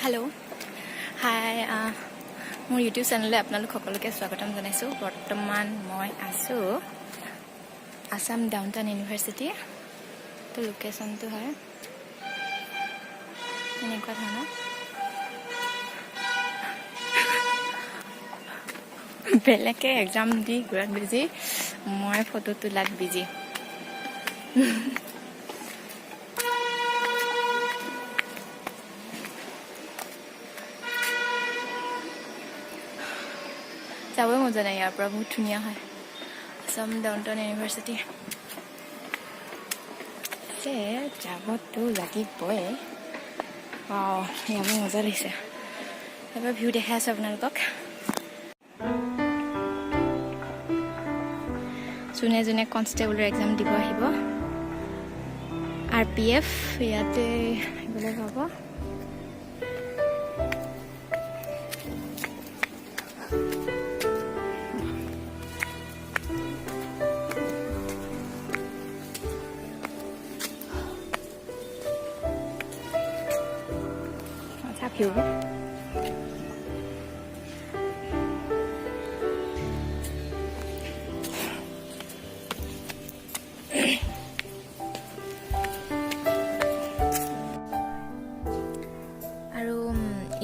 hello hi मोर YouTube channel आपनालोक सकलोके स्वागतम जनाइছো बर्तमान मैं आसो आसाम डाउनटाउन यूनिवर्सिटी तो लोकेशन तो है এনেকুৱা ধৰণৰ বেলেগে এক্সাম দি ঘৰত বিজি মই ফটো তোলাত বিজি যাবই মজা নাই ইয়াৰ পৰা বহুত ধুনীয়া হয় আসাম ডাউনটাউন ইউনিভাৰ্চিটি সে যাবতো লাগিবই ইয়াৰ মজা লাগিছে এবাৰ ভিউ দেখাই আছো আপোনালোকক যোনে যোনে কনষ্টেবলৰ এক্সাম দিব আহিব RPF ইয়াতে গলে পাব ভিউ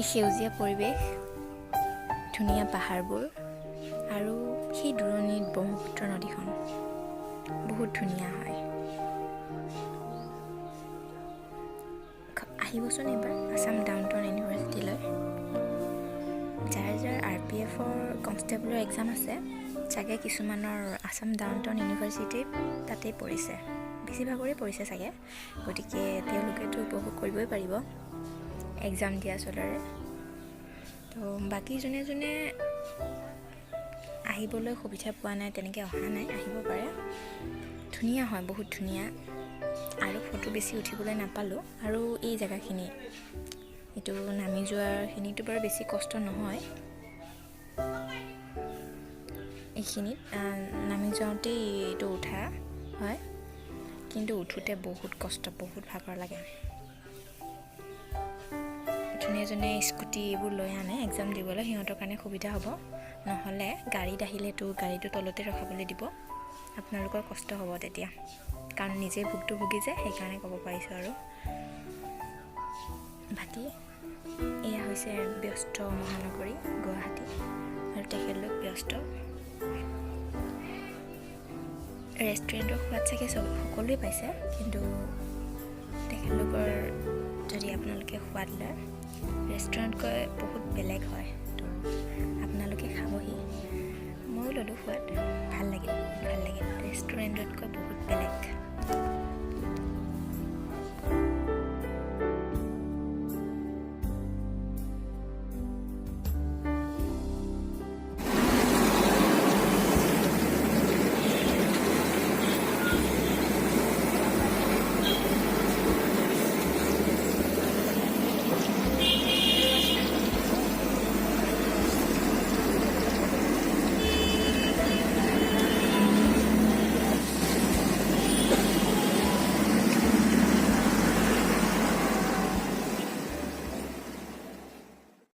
সেউজীয়া পৰিৱেশ ধুনীয়া পাহাৰবোৰ আৰু সেই দূৰণিত ব্ৰহ্মপুত্ৰ নদীখন বহুত ধুনীয়া হয় আহিবচোন এবাৰ আসাম ডাউনটাউন ইউনিভাৰ্চিটিলৈ যাৰ যাৰ RPFৰ কনষ্টেবলৰ এক্সাম আছে চাগে কিছুমানৰ আসাম ডাউনটাউন ইউনিভাৰ্চিটি তাতেই পৰিছে বেছিভাগৰে পৰিছে চাগে গতিকে তেওঁলোকেতো উপভোগ কৰিবই পাৰিব এক্সাম দিয়া চলৰে তো বাকি যোনে যোনে আহিবলৈ সুবিধা পোৱা নাই তেনেকৈ অহা নাই আহিব পাৰে ধুনীয়া হয় বহুত ধুনীয়া আৰু ফটো বেছি উঠিবলৈ নাপালোঁ আৰু এই জেগাখিনি এইটো নামি যোৱাৰখিনিতো বাৰু বেছি কষ্ট নহয় এইখিনিত নামি যাওঁতেই এইটো উঠা হয় কিন্তু উঠোতে বহুত কষ্ট বহুত ভাগৰ লাগে যোনে স্কুটি এইবোৰ লৈ আনে এক্সাম দিবলৈ সিহঁতৰ কাৰণে সুবিধা হ'ব নহ'লে গাড়ীত আহিলেতো গাড়ীটো তলতে ৰখাবলৈ দিব আপোনালোকৰ কষ্ট হ'ব তেতিয়া কাৰণ নিজে ভুগি যায় সেইকাৰণে ক'ব পাৰিছোঁ আৰু বাকী এয়া হৈছে ব্যস্ত মহানগৰী গুৱাহাটী আৰু তেখেতলোক ব্যস্ত ৰেষ্টুৰেণ্টৰ সোৱাদ চাগে সকলোৱে পাইছে কিন্তু তেখেতলোকৰ যদি আপোনালোকে সোৱাদ লয় ৰেষ্টুৰেণ্টকৈ বহুত বেলেগ হয় তো আপোনালোকে খাবহি ময়ো ল'লোঁ সোৱাদ ভাল লাগিল ৰেষ্টুৰেণ্টতকৈ বহুত বেলেগ